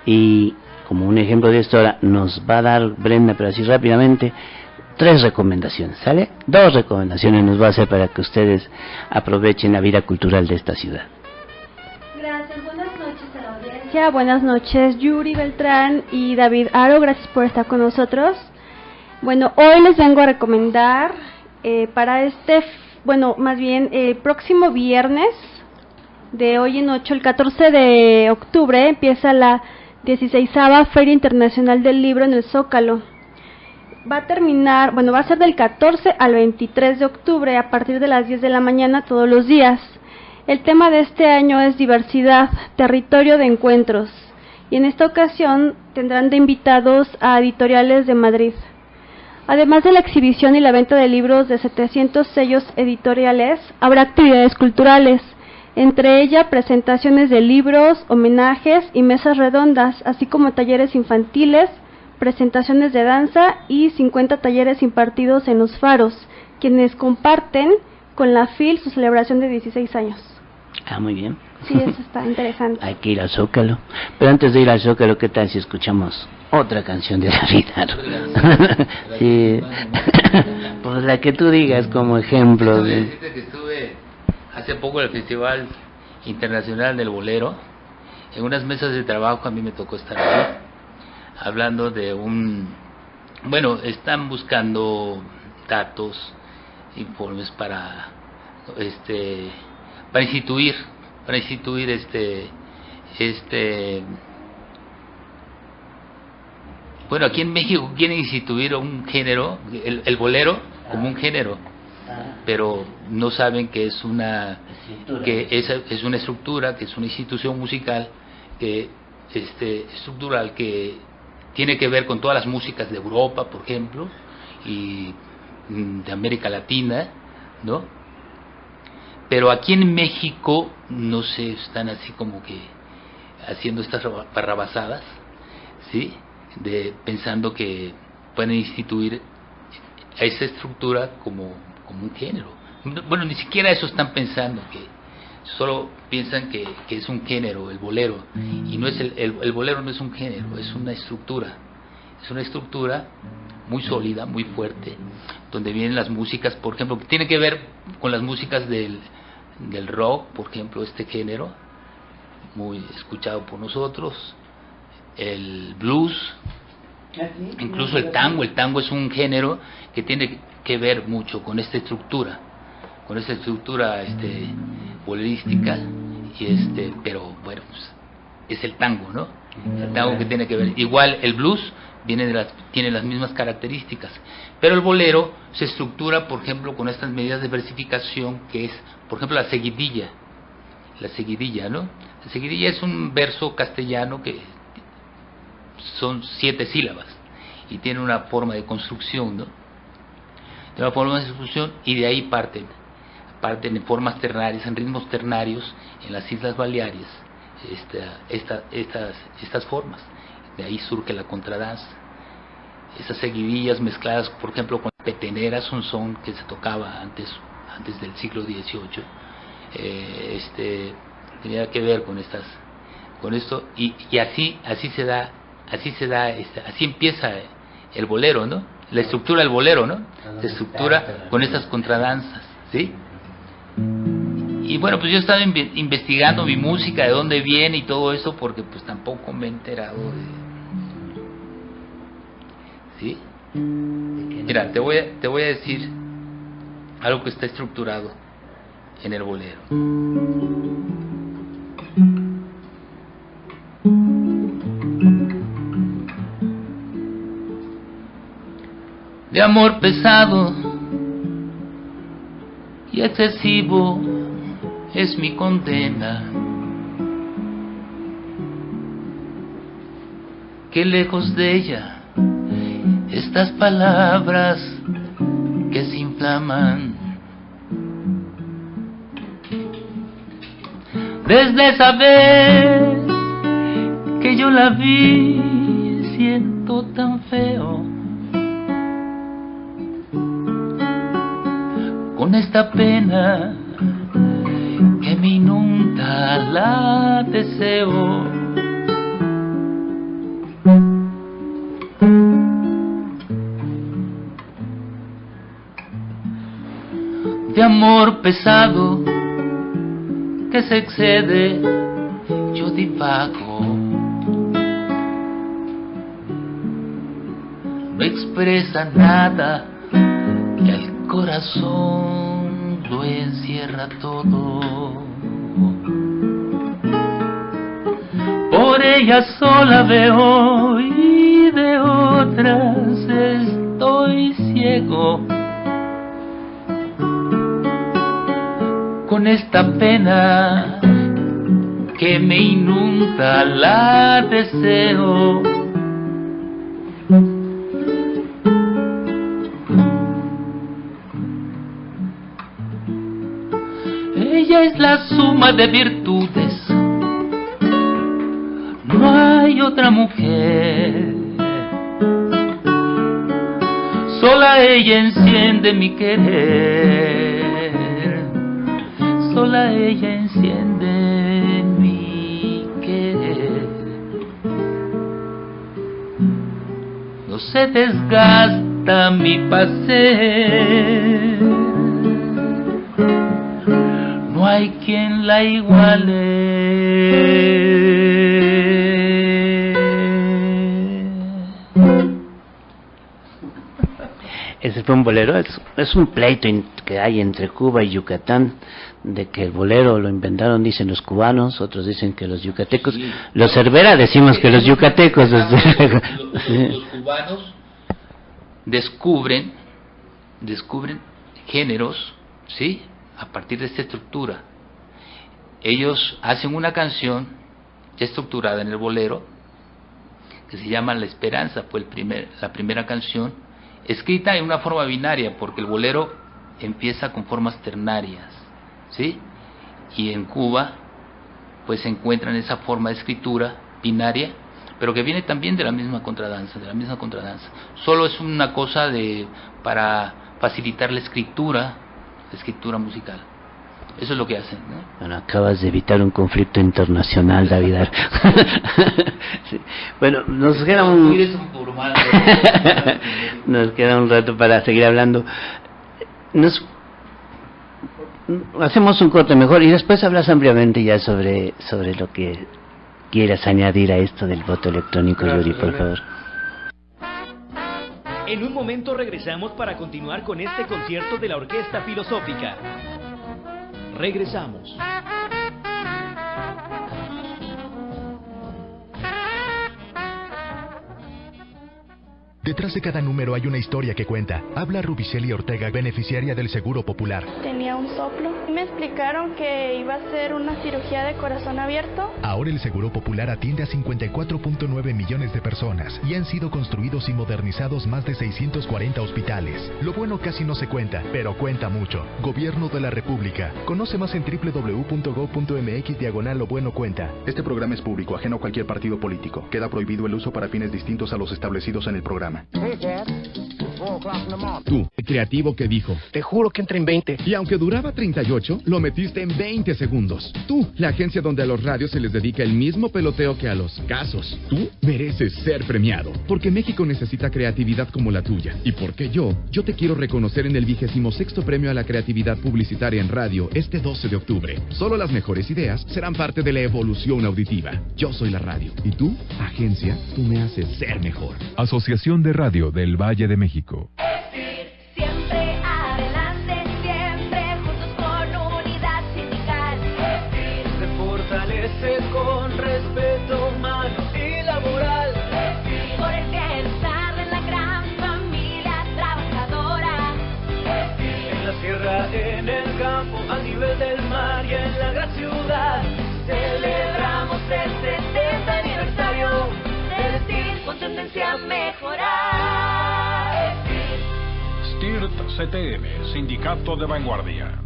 Speaker 3: Y como un ejemplo de esto ahora nos va a dar Brenda, pero así rápidamente, 3 recomendaciones, ¿sale? 2 recomendaciones nos va a hacer para que ustedes aprovechen la vida cultural de esta ciudad.
Speaker 9: Gracias, buenas noches a la audiencia, buenas noches Yuri Beltrán y David Aro, gracias por estar con nosotros. Bueno, hoy les vengo a recomendar para próximo viernes, de hoy en 8, el 14 de octubre, empieza la 16ª Feria Internacional del Libro en el Zócalo. Va a ser del 14 al 23 de octubre, a partir de las 10 de la mañana todos los días. El tema de este año es diversidad, territorio de encuentros, y en esta ocasión tendrán de invitados a editoriales de Madrid. Además de la exhibición y la venta de libros de 700 sellos editoriales, habrá actividades culturales, entre ellas presentaciones de libros, homenajes y mesas redondas, así como talleres infantiles, presentaciones de danza y 50 talleres impartidos en los faros, quienes comparten con la FIL su celebración de 16 años.
Speaker 3: Ah, muy bien.
Speaker 9: Sí, eso está interesante.
Speaker 3: Hay que ir al Zócalo. Pero antes de ir al Zócalo, ¿qué tal si escuchamos otra canción de David Aro? Sí. Pues la que tú digas como ejemplo.
Speaker 2: Que estuve hace poco en el Festival Internacional del Bolero, en unas mesas de trabajo a mí me tocó estar ahí, hablando de bueno, están buscando datos, informes para instituir bueno, aquí en México quieren instituir un género, el bolero, como un género, pero no saben que es una estructura, que es una institución musical que estructural, que tiene que ver con todas las músicas de Europa, por ejemplo, y de América Latina, ¿no? Pero aquí en México no se están así como que haciendo estas barrabasadas, ¿sí? Pensando que pueden instituir esa estructura como un género. Bueno, ni siquiera eso están pensando, que solo piensan que es un género, el bolero, y no es el bolero no es un género, es una estructura muy sólida, muy fuerte, donde vienen las músicas, por ejemplo, que tiene que ver con las músicas del rock, por ejemplo, este género muy escuchado por nosotros, el blues, incluso el tango es un género que tiene que ver mucho con esta estructura bolerística, y pero bueno, pues, es el tango, ¿no? El tango que tiene que ver, igual el blues tiene las mismas características, pero el bolero se estructura, por ejemplo, con estas medidas de versificación, que es, por ejemplo, la seguidilla, ¿no? La seguidilla es un verso castellano que son 7 sílabas y tiene una forma de construcción, ¿no? Tiene una forma de construcción, y de ahí parten en formas ternarias, en ritmos ternarios, en las Islas Baleares, estas formas. De ahí surge la contradanza. Esas seguidillas mezcladas, por ejemplo, con la petenera, es un son que se tocaba antes del siglo XVIII. Tenía que ver con esto, y así empieza el bolero, ¿no? La estructura del bolero, ¿no? Se estructura con estas contradanzas, ¿sí? Y bueno, pues yo he estado investigando mi música, de dónde viene y todo eso, porque pues tampoco me he enterado ¿sí? Mira, te voy a decir algo que está estructurado en el bolero. De amor pesado y excesivo es mi condena, que lejos de ella estas palabras que se inflaman. Desde esa vez que yo la vi, siento tan feo, con esta pena que me inunda, la deseo. De amor pesado que se excede, yo divago, no expresa nada y el corazón lo encierra todo. Por ella sola veo y de otras estoy ciego, con esta pena que me inunda, la deseo. Ella es la suma de virtudes, no hay otra mujer. Sola ella enciende mi querer, sola ella enciende mi querer. No se desgasta mi paseo, no hay quien la iguale.
Speaker 3: Ese fue un bolero. Es un pleito que hay entre Cuba y Yucatán, de que el bolero lo inventaron, dicen los cubanos, otros dicen que los yucatecos. Sí. Los Cervera decimos que los yucatecos.
Speaker 2: Los cubanos descubren géneros, ¿sí?, a partir de esta estructura. Ellos hacen una canción ya estructurada en el bolero que se llama La Esperanza, fue la primera canción escrita en una forma binaria, porque el bolero empieza con formas ternarias, ¿sí? Y en Cuba pues se encuentran esa forma de escritura binaria, pero que viene también de la misma contradanza, Solo es una cosa para facilitar la escritura musical. Eso es lo que hacen, ¿no?
Speaker 3: Bueno, acabas de evitar un conflicto internacional, David. Sí. Bueno, nos queda nos queda un rato para seguir hablando. Hacemos un corte mejor y después hablas ampliamente ya sobre lo que quieras añadir a esto del voto electrónico. Gracias, Yuri, por favor.
Speaker 1: En un momento regresamos para continuar con este concierto de la Orquesta Filosófica. Regresamos.
Speaker 10: Detrás de cada número hay una historia que cuenta. Habla Rubicelli Ortega, beneficiaria del Seguro Popular.
Speaker 11: Tenía un soplo y me explicaron que iba a ser una cirugía de corazón abierto.
Speaker 10: Ahora el Seguro Popular atiende a 54.9 millones de personas y han sido construidos y modernizados más de 640 hospitales. Lo bueno casi no se cuenta, pero cuenta mucho. Gobierno de la República. Conoce más en www.gov.mx/lo bueno cuenta.
Speaker 12: Este programa es público, ajeno a cualquier partido político. Queda prohibido el uso para fines distintos a los establecidos en el programa.
Speaker 13: Tú, el creativo que dijo,
Speaker 14: te juro que entra en 20.
Speaker 13: Y aunque duraba 38, lo metiste en 20 segundos. Tú, la agencia donde a los radios se les dedica el mismo peloteo que a los casos. Tú mereces ser premiado, porque México necesita creatividad como la tuya. Y porque yo te quiero reconocer en el 26º premio a la creatividad publicitaria en radio este 12 de octubre. Solo las mejores ideas serán parte de la evolución auditiva. Yo soy la radio. Y tú, agencia, tú me haces ser mejor.
Speaker 5: Asociación de Radio del Valle de México.
Speaker 7: Siempre adelante, siempre juntos con unidad sindical.
Speaker 15: Se fortalece con respeto humano y laboral.
Speaker 7: Por el bienestar de la gran familia trabajadora.
Speaker 15: En la sierra, en el campo, a nivel del mar y en la gran ciudad. Celebramos el 70 aniversario del STIR con tendencia a mejorar.
Speaker 16: STIR-CTM, Sindicato de Vanguardia.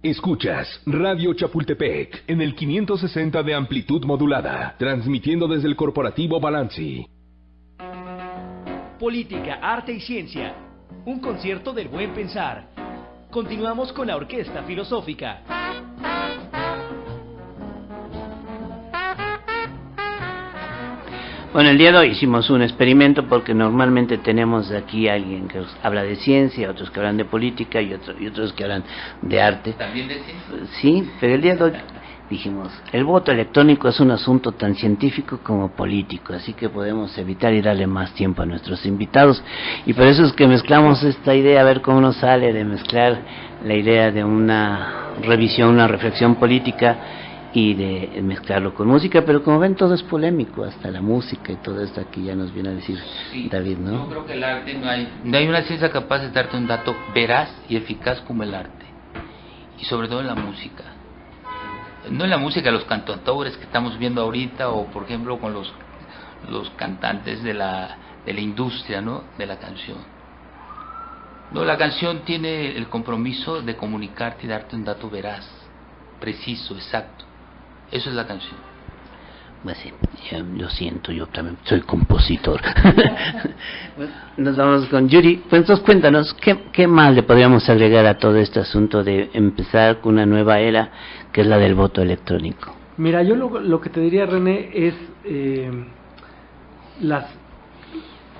Speaker 6: Escuchas Radio Chapultepec en el 560 de amplitud modulada, transmitiendo desde el Corporativo Balanci.
Speaker 1: Política, arte y ciencia. Un concierto del buen pensar. Continuamos con la Orquesta Filosófica.
Speaker 3: Bueno, el día de hoy hicimos un experimento porque normalmente tenemos aquí a alguien que habla de ciencia, otros que hablan de política y otros que hablan de arte.
Speaker 2: ¿También de ciencia?
Speaker 3: Sí, pero el día de hoy dijimos, el voto electrónico es un asunto tan científico como político, así que podemos evitar y darle más tiempo a nuestros invitados. Y por eso es que mezclamos esta idea, a ver cómo nos sale de mezclar la idea de una revisión, una reflexión política, y de mezclarlo con música, pero como ven todo es polémico, hasta la música y todo esto aquí ya nos viene a decir David, ¿no?
Speaker 2: Yo creo que el arte no hay una ciencia capaz de darte un dato veraz y eficaz como el arte, y sobre todo en la música. No en la música, los cantautores que estamos viendo ahorita, o por ejemplo con los cantantes de la industria, ¿no?, de la canción. No, la canción tiene el compromiso de comunicarte y darte un dato veraz, preciso, exacto. Eso es la canción.
Speaker 3: Pues sí, lo siento, yo también soy compositor. Nos vamos con Yuri. Pues entonces cuéntanos, ¿qué más le podríamos agregar a todo este asunto de empezar con una nueva era, que es la del voto electrónico?
Speaker 4: Mira, yo lo que te diría, René, es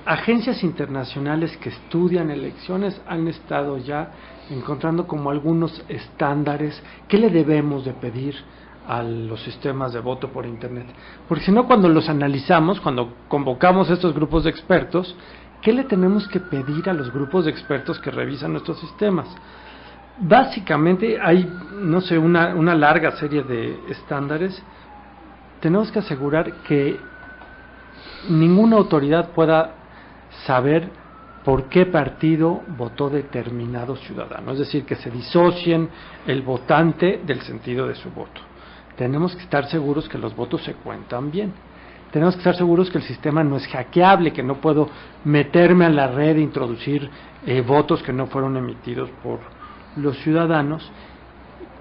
Speaker 4: agencias internacionales que estudian elecciones han estado ya encontrando como algunos estándares que le debemos de pedir a los sistemas de voto por Internet. Porque si no, cuando los analizamos, cuando convocamos a estos grupos de expertos, ¿qué le tenemos que pedir a los grupos de expertos que revisan nuestros sistemas? Básicamente hay, no sé, una larga serie de estándares. Tenemos que asegurar que ninguna autoridad pueda saber por qué partido votó determinado ciudadano, es decir, que se disocien el votante del sentido de su voto. Tenemos que estar seguros que los votos se cuentan bien. Tenemos que estar seguros que el sistema no es hackeable, que no puedo meterme a la red e introducir votos que no fueron emitidos por los ciudadanos.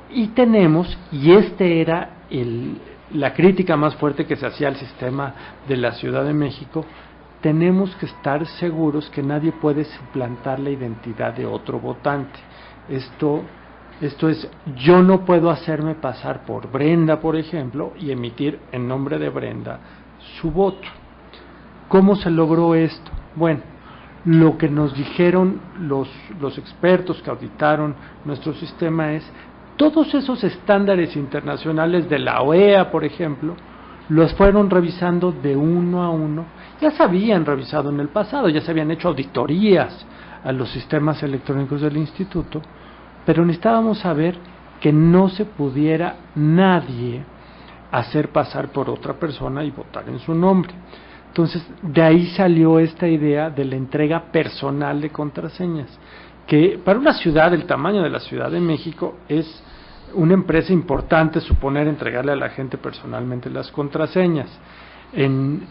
Speaker 4: Y tenemos, y era la crítica más fuerte que se hacía al sistema de la Ciudad de México, tenemos que estar seguros que nadie puede suplantar la identidad de otro votante. Esto es, yo no puedo hacerme pasar por Brenda, por ejemplo, y emitir en nombre de Brenda su voto. ¿Cómo se logró esto? Bueno, lo que nos dijeron los expertos que auditaron nuestro sistema es, todos esos estándares internacionales de la OEA, por ejemplo, los fueron revisando de uno a uno. Ya se habían revisado en el pasado, ya se habían hecho auditorías a los sistemas electrónicos del instituto, pero necesitábamos saber que no se pudiera nadie hacer pasar por otra persona y votar en su nombre. Entonces, de ahí salió esta idea de la entrega personal de contraseñas, que para una ciudad del tamaño de la Ciudad de México es una empresa importante suponer entregarle a la gente personalmente las contraseñas. En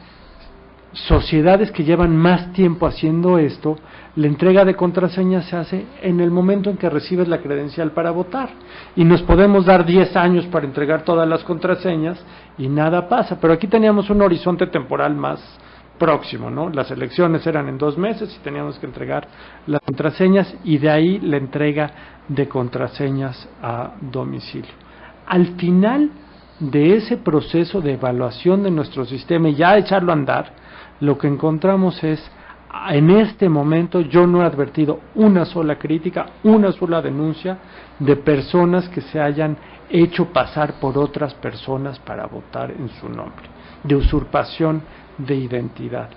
Speaker 4: sociedades que llevan más tiempo haciendo esto, la entrega de contraseñas se hace en el momento en que recibes la credencial para votar, y nos podemos dar 10 años para entregar todas las contraseñas y nada pasa, pero aquí teníamos un horizonte temporal más próximo, ¿no? Las elecciones eran en 2 meses y teníamos que entregar las contraseñas, y de ahí la entrega de contraseñas a domicilio. Al final de ese proceso de evaluación de nuestro sistema y ya echarlo a andar, lo que encontramos es, en este momento yo no he advertido una sola crítica, una sola denuncia de personas que se hayan hecho pasar por otras personas para votar en su nombre, de usurpación de identidad.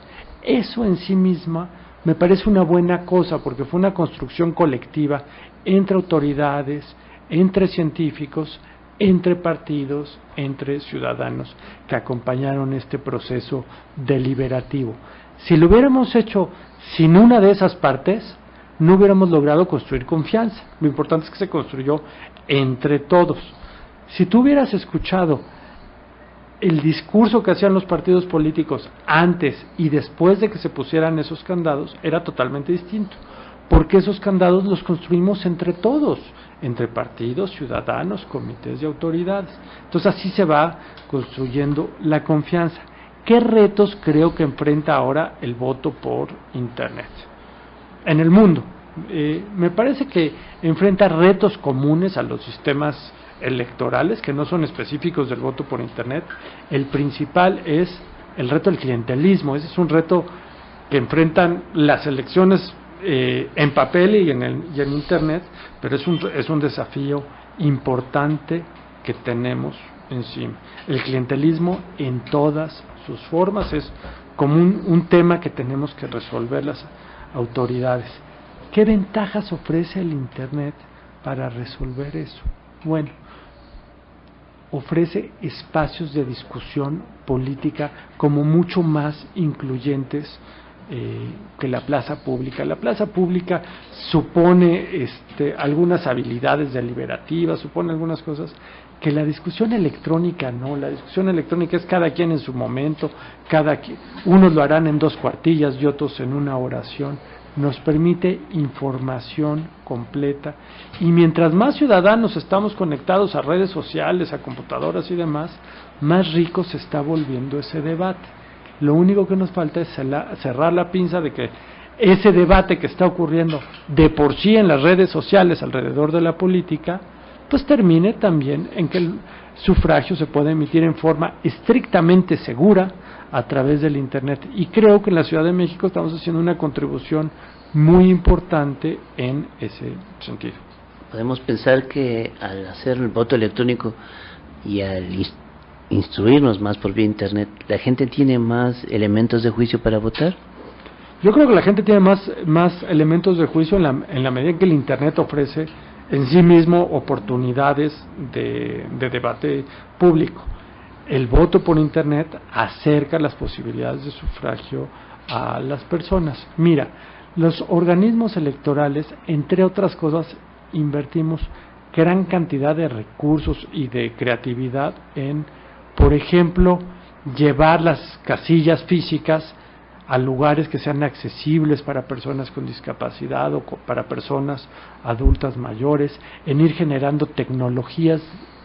Speaker 4: Eso en sí misma me parece una buena cosa, porque fue una construcción colectiva entre autoridades, entre científicos, entre partidos, entre ciudadanos que acompañaron este proceso deliberativo. Si lo hubiéramos hecho sin una de esas partes, no hubiéramos logrado construir confianza. Lo importante es que se construyó entre todos. Si tú hubieras escuchado el discurso que hacían los partidos políticos antes y después de que se pusieran esos candados, era totalmente distinto, porque esos candados los construimos entre todos, entre partidos, ciudadanos, comités de autoridades. Entonces así se va construyendo la confianza. ¿Qué retos creo que enfrenta ahora el voto por Internet en el mundo? Me parece que enfrenta retos comunes a los sistemas electorales que no son específicos del voto por Internet. El principal es el reto del clientelismo. Ese es un reto que enfrentan las elecciones en papel y en Internet, pero es un desafío importante que tenemos encima. El clientelismo en todas sus formas es como un tema que tenemos que resolver las autoridades. ¿Qué ventajas ofrece el Internet para resolver eso? Bueno, ofrece espacios de discusión política como mucho más incluyentes que la plaza pública. La plaza pública supone algunas habilidades deliberativas, supone algunas cosas que la discusión electrónica no. La discusión electrónica es cada quien en su momento, unos lo harán en 2 cuartillas y otros en una oración. Nos permite información completa, y mientras más ciudadanos estamos conectados a redes sociales, a computadoras y demás, más rico se está volviendo ese debate. Lo único que nos falta es cerrar la pinza de que ese debate que está ocurriendo de por sí en las redes sociales alrededor de la política, pues termine también en que el sufragio se pueda emitir en forma estrictamente segura a través del Internet. Y creo que en la Ciudad de México estamos haciendo una contribución muy importante en ese sentido.
Speaker 3: Podemos pensar que al hacer el voto electrónico y al instruirnos más por vía Internet, ¿la gente tiene más elementos de juicio para votar?
Speaker 4: Yo creo que la gente tiene más elementos de juicio en la medida en que el Internet ofrece en sí mismo oportunidades de debate público. El voto por Internet acerca las posibilidades de sufragio a las personas. Mira, los organismos electorales, entre otras cosas, invertimos gran cantidad de recursos y de creatividad en, por ejemplo, llevar las casillas físicas a lugares que sean accesibles para personas con discapacidad o para personas adultas mayores, en ir generando tecnologías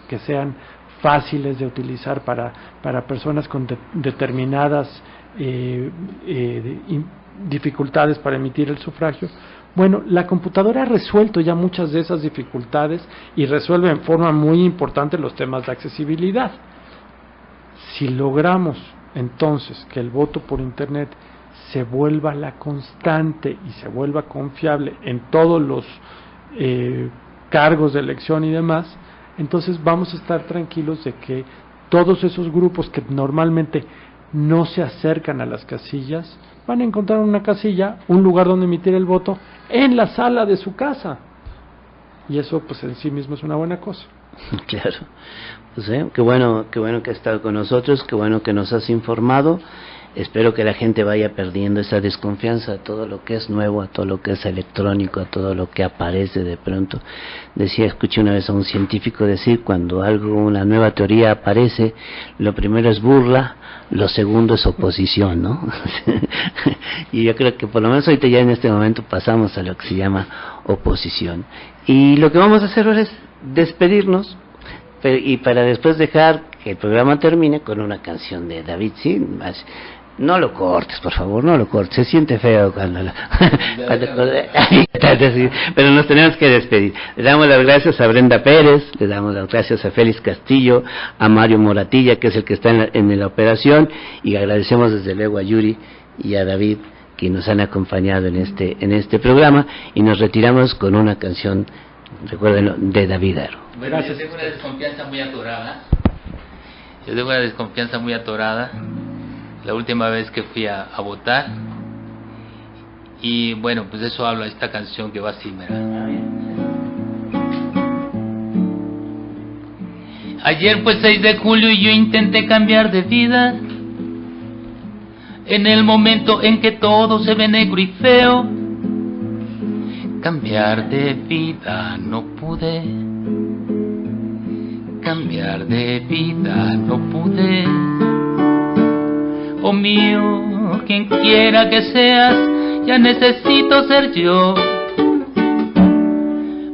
Speaker 4: que sean fáciles de utilizar para personas con determinadas dificultades para emitir el sufragio. Bueno, la computadora ha resuelto ya muchas de esas dificultades y resuelve en forma muy importante los temas de accesibilidad. Si logramos entonces que el voto por Internet se vuelva la constante y se vuelva confiable en todos los cargos de elección y demás, entonces vamos a estar tranquilos de que todos esos grupos que normalmente no se acercan a las casillas van a encontrar una casilla, un lugar donde emitir el voto en la sala de su casa, y eso pues en sí mismo es una buena cosa.
Speaker 3: Claro, pues qué bueno que has estado con nosotros, qué bueno que nos has informado. Espero que la gente vaya perdiendo esa desconfianza a todo lo que es nuevo, a todo lo que es electrónico, a todo lo que aparece de pronto. Escuché una vez a un científico decir, cuando una nueva teoría aparece, lo primero es burla, lo segundo es oposición, ¿no? Y yo creo que por lo menos ahorita ya en este momento pasamos a lo que se llama oposición. Y lo que vamos a hacer ahora es despedirnos, y para después dejar que el programa termine con una canción de David, ¿sí? No lo cortes, por favor, no lo cortes, se siente feo cuando pero nos tenemos que despedir. Le damos las gracias a Brenda Pérez, le damos las gracias a Félix Castillo, a Mario Moratilla, que es el que está en la operación, y agradecemos desde luego a Yuri y a David, que nos han acompañado en este programa, y nos retiramos con una canción, recuérdenlo, de David Aro.
Speaker 2: Bueno, yo tengo una desconfianza muy atorada. La última vez que fui a votar, y bueno, pues eso habla esta canción que va así, mira. Ayer fue 6 de julio y yo intenté cambiar de vida, en el momento en que todo se ve negro y feo. Cambiar de vida no pude, cambiar de vida no pude. Oh mío, quien quiera que seas, ya necesito ser yo.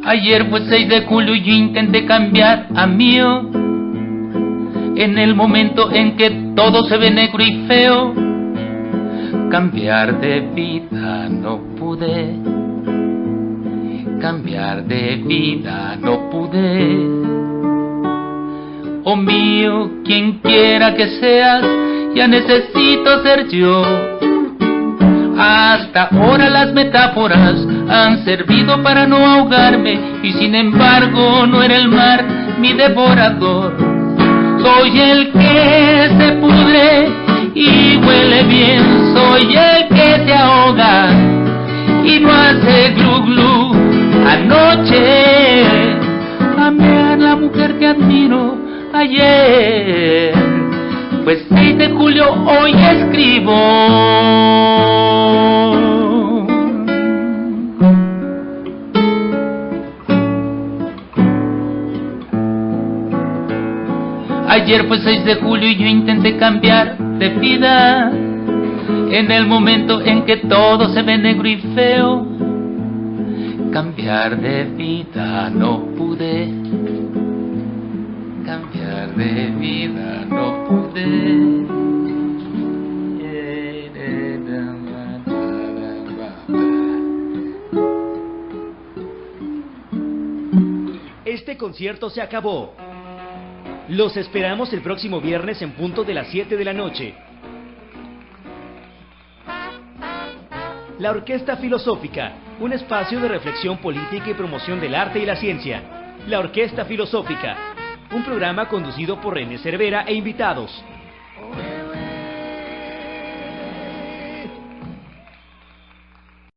Speaker 2: Ayer fue 6 de julio y yo intenté cambiar a mío, en el momento en que todo se ve negro y feo. Cambiar de vida no pude, cambiar de vida no pude. Oh mío, quien quiera que seas, ya necesito ser yo. Hasta ahora las metáforas han servido para no ahogarme, y sin embargo no era el mar mi devorador. Soy el que se pudre y huele bien, soy el que se ahoga y no hace glu glu. Anoche amé a la mujer que admiro ayer, pues 6 de julio hoy escribo. Ayer fue 6 de julio y yo intenté cambiar de vida, en el momento en que todo se ve negro y feo. Cambiar de vida no pude, cambiar de vida no pude.
Speaker 1: Este concierto se acabó. Los esperamos el próximo viernes en punto de las 7 de la noche. La Orquesta Filosófica, un espacio de reflexión política y promoción del arte y la ciencia. La Orquesta Filosófica, un programa conducido por René Cervera e invitados.